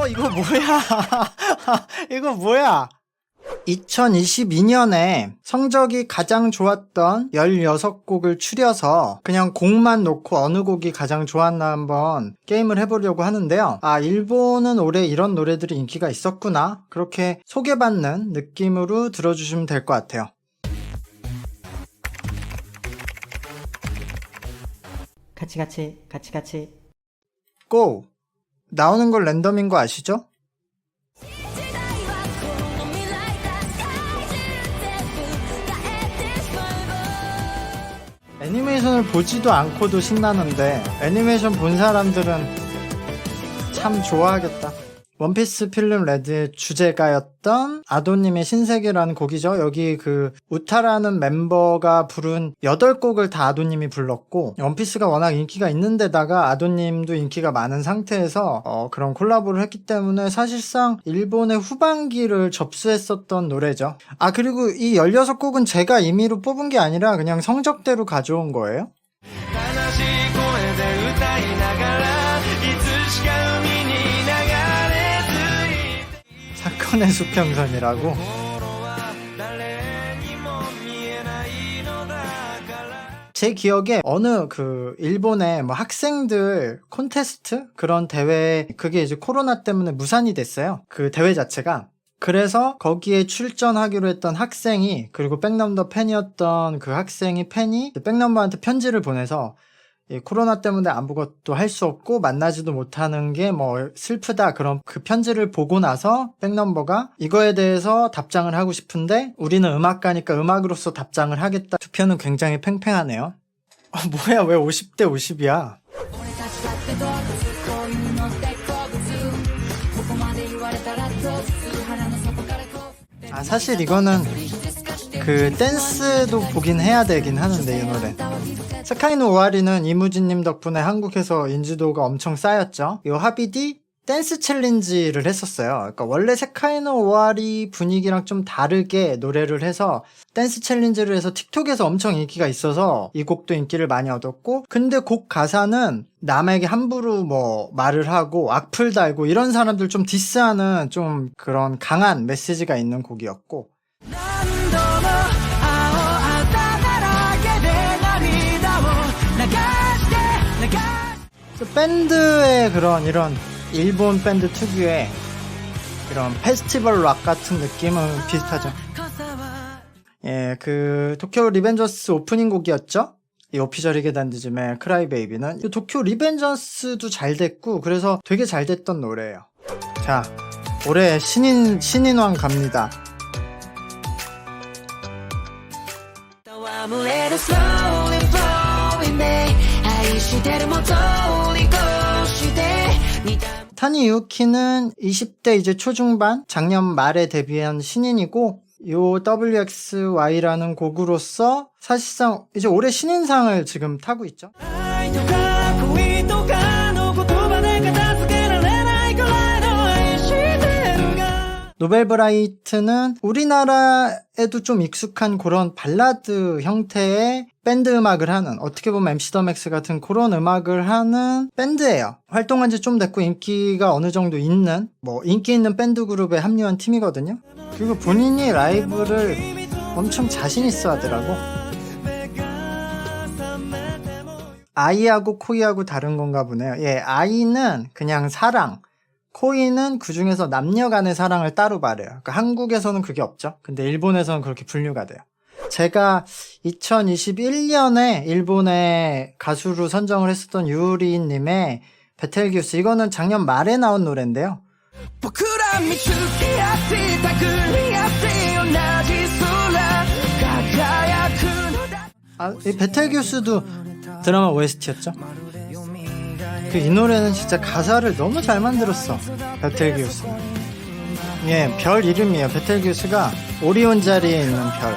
이거 뭐야? 이거 뭐야? 2022년에 성적이 가장 좋았던 16곡을 추려서 그냥 곡만 놓고 어느 곡이 가장 좋았나 한번 게임을 해보려고 하는데요. 일본은 올해 이런 노래들이 인기가 있었구나. 그렇게 소개받는 느낌으로 들어주시면 될 것 같아요. 같이 고! 나오는 건 랜덤인 거 아시죠? 애니메이션을 보지도 않고도 신나는데 애니메이션 본 사람들은 참 좋아하겠다. 원피스 필름 레드의 주제가였던 아도님의 신세계라는 곡이죠. 여기 그 우타라는 멤버가 부른 8곡을 다 아도님이 불렀고, 원피스가 워낙 인기가 있는데다가 아도님도 인기가 많은 상태에서 그런 콜라보를 했기 때문에 사실상 일본의 후반기를 접수했었던 노래죠. 그리고 이 16곡은 제가 임의로 뽑은 게 아니라 그냥 성적대로 가져온 거예요. 사건의 수평선이라고. 제 기억에 어느 일본의 뭐 학생들 콘테스트 그런 대회, 그게 이제 코로나 때문에 무산이 됐어요. 그 대회 자체가. 그래서 거기에 출전하기로 했던 학생이, 그리고 백넘버 팬이었던 그 학생이 팬이 백넘버한테 편지를 보내서 코로나 때문에 아무것도 할 수 없고 만나지도 못하는 게 뭐 슬프다, 그런 그 편지를 보고 나서 백넘버가 이거에 대해서 답장을 하고 싶은데 우리는 음악가니까 음악으로서 답장을 하겠다. 투표는 굉장히 팽팽하네요. 뭐야, 왜 50대 50이야? 사실 이거는 그 댄스도 보긴 해야 되긴 하는데, 이 노래. 스카이노 오아리는 이무진님 덕분에 한국에서 인지도가 엄청 쌓였죠. 이 하비디 댄스 챌린지를 했었어요. 그러니까 원래 스카이노 오아리 분위기랑 좀 다르게 노래를 해서 댄스 챌린지를 해서 틱톡에서 엄청 인기가 있어서 이 곡도 인기를 많이 얻었고, 근데 곡 가사는 남에게 함부로 뭐 말을 하고 악플 달고 이런 사람들 좀 디스하는 좀 그런 강한 메시지가 있는 곡이었고, 밴드의 이런 일본 밴드 특유의 이런 페스티벌 락 같은 느낌은 비슷하죠. 그 도쿄 리벤져스 오프닝 곡이었죠. 이 오피셜이게 단디즘의 크라이 베이비는 이 도쿄 리벤져스도 잘 됐고, 그래서 되게 잘 됐던 노래예요. 자, 올해 신인왕 갑니다. 타니 유키는 20대 이제 초중반, 작년 말에 데뷔한 신인이고, 요 WXY라는 곡으로서 사실상 이제 올해 신인상을 지금 타고 있죠. 노벨브라이트는 우리나라에도 좀 익숙한 그런 발라드 형태의 밴드 음악을 하는, 어떻게 보면 MC 더 맥스 같은 그런 음악을 하는 밴드예요. 활동한 지 좀 됐고 인기가 어느 정도 있는, 뭐 인기 있는 밴드 그룹에 합류한 팀이거든요. 그리고 본인이 라이브를 엄청 자신 있어 하더라고. 아이하고 코이하고 다른 건가 보네요. 아이는 그냥 사랑, 코이는 그 중에서 남녀 간의 사랑을 따로 말해요. 그러니까 한국에서는 그게 없죠. 근데 일본에서는 그렇게 분류가 돼요. 제가 2021년에 일본의 가수로 선정을 했었던 유리님의 베텔기우스, 이거는 작년 말에 나온 노래인데요. 이 베텔기우스도 드라마 OST였죠. 이 노래는 진짜 가사를 너무 잘 만들었어. 베텔기우스. 별 이름이에요. 베텔기우스가 오리온 자리에 있는 별.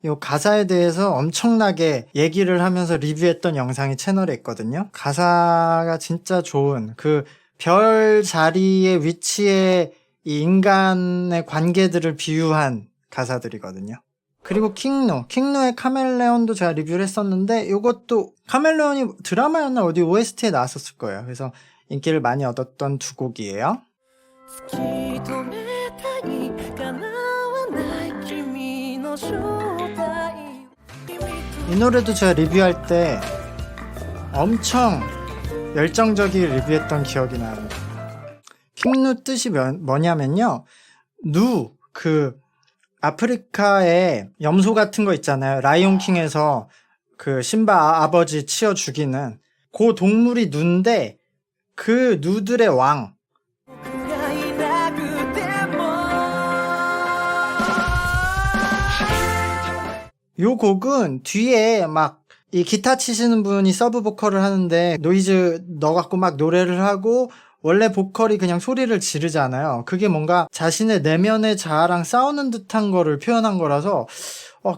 이 가사에 대해서 엄청나게 얘기를 하면서 리뷰했던 영상이 채널에 있거든요. 가사가 진짜 좋은, 그 별 자리의 위치에 이 인간의 관계들을 비유한 가사들이거든요. 그리고 킹누의 카멜레온도 제가 리뷰를 했었는데, 이것도 카멜레온이 드라마였나 어디 OST에 나왔었을 거예요. 그래서 인기를 많이 얻었던 두 곡이에요. 이 노래도 제가 리뷰할 때 엄청 열정적인 리뷰했던 기억이 납니다. 킹누 뜻이 뭐냐면요, 누, 그 아프리카의 염소 같은 거 있잖아요. 라이온킹에서 그 심바 아버지 치어 죽이는 그 동물이 누인데 그 누들의 왕. 요 곡은 뒤에 막 이 기타 치시는 분이 서브 보컬을 하는데 노이즈 넣어갖고 막 노래를 하고, 원래 보컬이 그냥 소리를 지르잖아요. 그게 뭔가 자신의 내면의 자아랑 싸우는 듯한 거를 표현한 거라서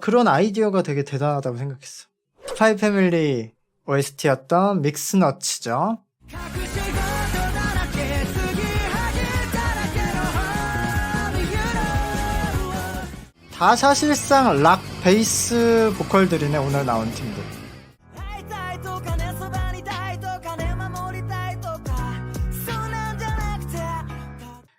그런 아이디어가 되게 대단하다고 생각했어. 스파이 패밀리 OST였던 믹스너츠죠. 다 사실상 락 베이스 보컬들이네, 오늘 나온 팀들.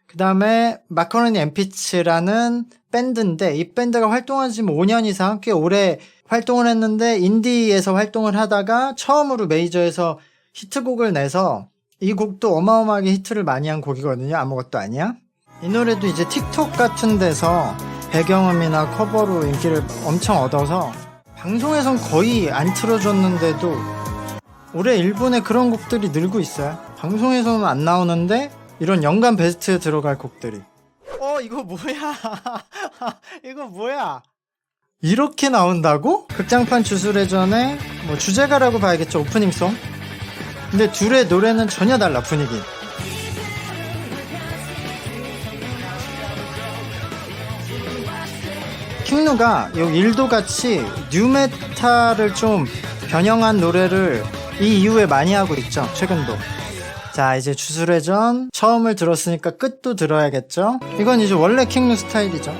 그 다음에 마카로니 엠피츠라는 밴드인데, 이 밴드가 활동한 지 5년 이상, 꽤 오래 활동을 했는데 인디에서 활동을 하다가 처음으로 메이저에서 히트곡을 내서, 이 곡도 어마어마하게 히트를 많이 한 곡이거든요. 아무것도 아니야. 이 노래도 이제 틱톡 같은 데서 배경음이나 커버로 인기를 엄청 얻어서 방송에선 거의 안 틀어줬는데도 올해 일본에 그런 곡들이 늘고 있어요. 방송에서는 안 나오는데 이런 연간 베스트에 들어갈 곡들이. 이거 뭐야? 이거 뭐야? 이렇게 나온다고? 극장판 주술회전의 뭐 주제가라고 봐야겠죠, 오프닝송. 근데 둘의 노래는 전혀 달라, 분위기. 킹누가 요 일도같이 뉴메탈을 좀 변형한 노래를 이 이후에 많이 하고 있죠, 최근도. 자, 이제 주술회전 처음을 들었으니까 끝도 들어야겠죠. 이건 이제 원래 킹누 스타일이죠.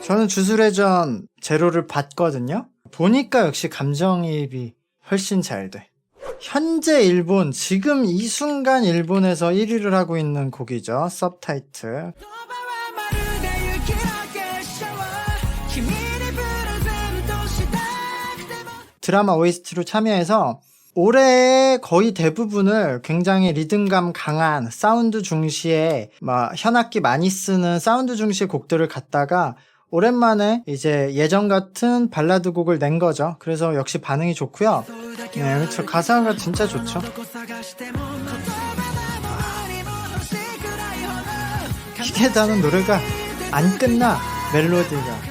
저는 주술회전 제로를 봤거든요. 보니까 역시 감정이입이 훨씬 잘 돼. 현재 일본, 지금 이 순간 일본에서 1위를 하고 있는 곡이죠. 서브타이틀. 드라마 OST로 참여해서 올해의 거의 대부분을 굉장히 리듬감 강한 사운드 중시의 현악기 많이 쓰는 사운드 중시의 곡들을 갖다가 오랜만에 이제 예전 같은 발라드 곡을 낸 거죠. 그래서 역시 반응이 좋고요. 네, 그렇죠. 가사가 진짜 좋죠. 기계다는 노래가 안 끝나, 멜로디가.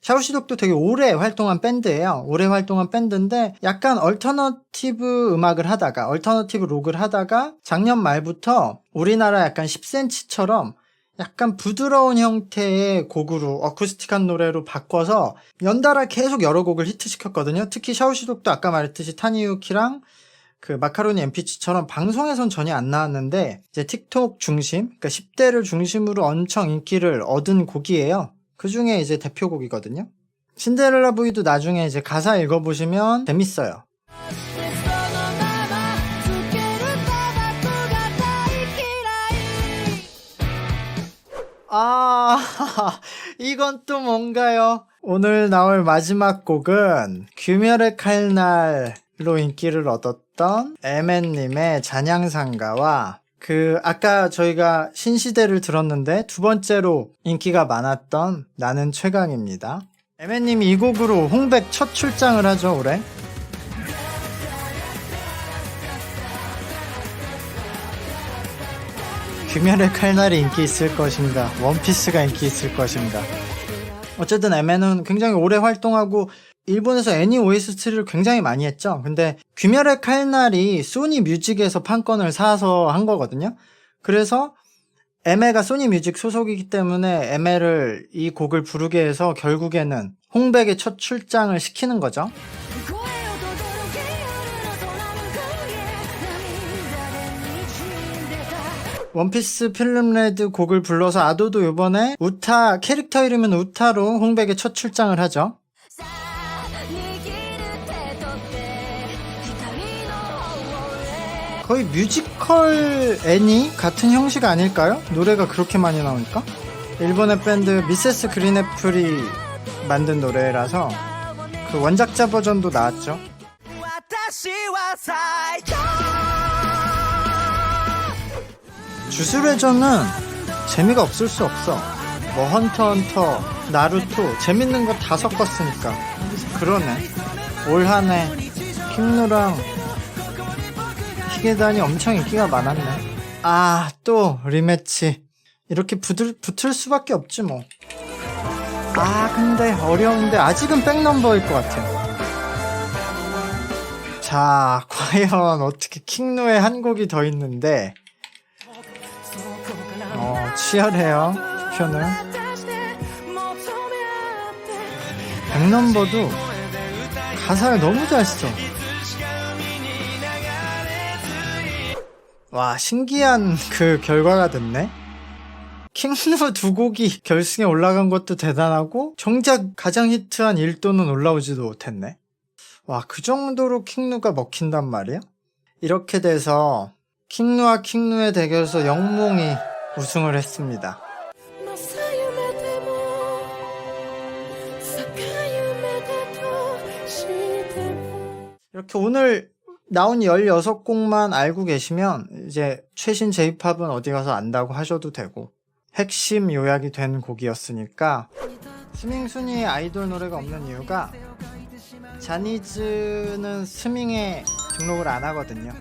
샤오시독도 되게 오래 활동한 밴드예요. 오래 활동한 밴드인데 약간 얼터너티브 음악을 하다가, 얼터너티브 록을 하다가 작년 말부터 우리나라 약간 10cm처럼 약간 부드러운 형태의 곡으로, 어쿠스틱한 노래로 바꿔서 연달아 계속 여러 곡을 히트시켰거든요. 특히 샤오시독도 아까 말했듯이 타니유키랑 그 마카로니 엠피치처럼 방송에선 전혀 안 나왔는데 이제 틱톡 중심, 그러니까 10대를 중심으로 엄청 인기를 얻은 곡이에요. 그 중에 이제 대표곡이거든요. 신데렐라 부이도 나중에 이제 가사 읽어보시면 재밌어요. 이건 또 뭔가요? 오늘 나올 마지막 곡은 귀멸의 칼날로 인기를 얻었던 에멘님의 잔향상가와 아까 저희가 신시대를 들었는데 두 번째로 인기가 많았던 나는 최강입니다. 에멘님이 이 곡으로 홍백 첫 출장을 하죠, 올해. 귀멸의 칼날이 인기 있을 것인가, 원피스가 인기 있을 것인가. 어쨌든 에멘은 굉장히 오래 활동하고 일본에서 애니 OST를 굉장히 많이 했죠. 근데 귀멸의 칼날이 소니 뮤직에서 판권을 사서 한 거거든요. 그래서 에메가 소니 뮤직 소속이기 때문에 에메를 이 곡을 부르게 해서 결국에는 홍백의 첫 출장을 시키는 거죠. 원피스 필름레드 곡을 불러서 아도도 요번에 우타, 캐릭터 이름은 우타로 홍백에 첫 출장을 하죠. 거의 뮤지컬 애니 같은 형식 아닐까요? 노래가 그렇게 많이 나오니까. 일본의 밴드 미세스 그린애플이 만든 노래라서 그 원작자 버전도 나왔죠. 주술회전은 재미가 없을 수 없어. 뭐 헌터, 나루토 재밌는 거 다 섞었으니까. 그러네. 올 한해 킹누랑 히게단이 엄청 인기가 많았네. 아, 또 리매치. 이렇게 붙을 수밖에 없지 뭐. 아, 근데 어려운데 아직은 백넘버일 것 같아요. 자, 과연 어떻게 킹누에 한 곡이 더 있는데 치열해요. 투표는 백넘버도 가사를 너무 잘 써. 와, 신기한 그 결과가 됐네. 킹누 두 곡이 결승에 올라간 것도 대단하고 정작 가장 히트한 1도는 올라오지도 못했네. 와, 그 정도로 킹누가 먹힌단 말이야? 이렇게 돼서 킹누와 킹누의 대결에서 영몽이 우승을 했습니다. 이렇게 오늘 나온 16곡만 알고 계시면 이제 최신 J-POP은 어디 가서 안다고 하셔도 되고 핵심 요약이 된 곡이었으니까. 스밍 순위에 아이돌 노래가 없는 이유가 자니즈는 스밍에 등록을 안 하거든요.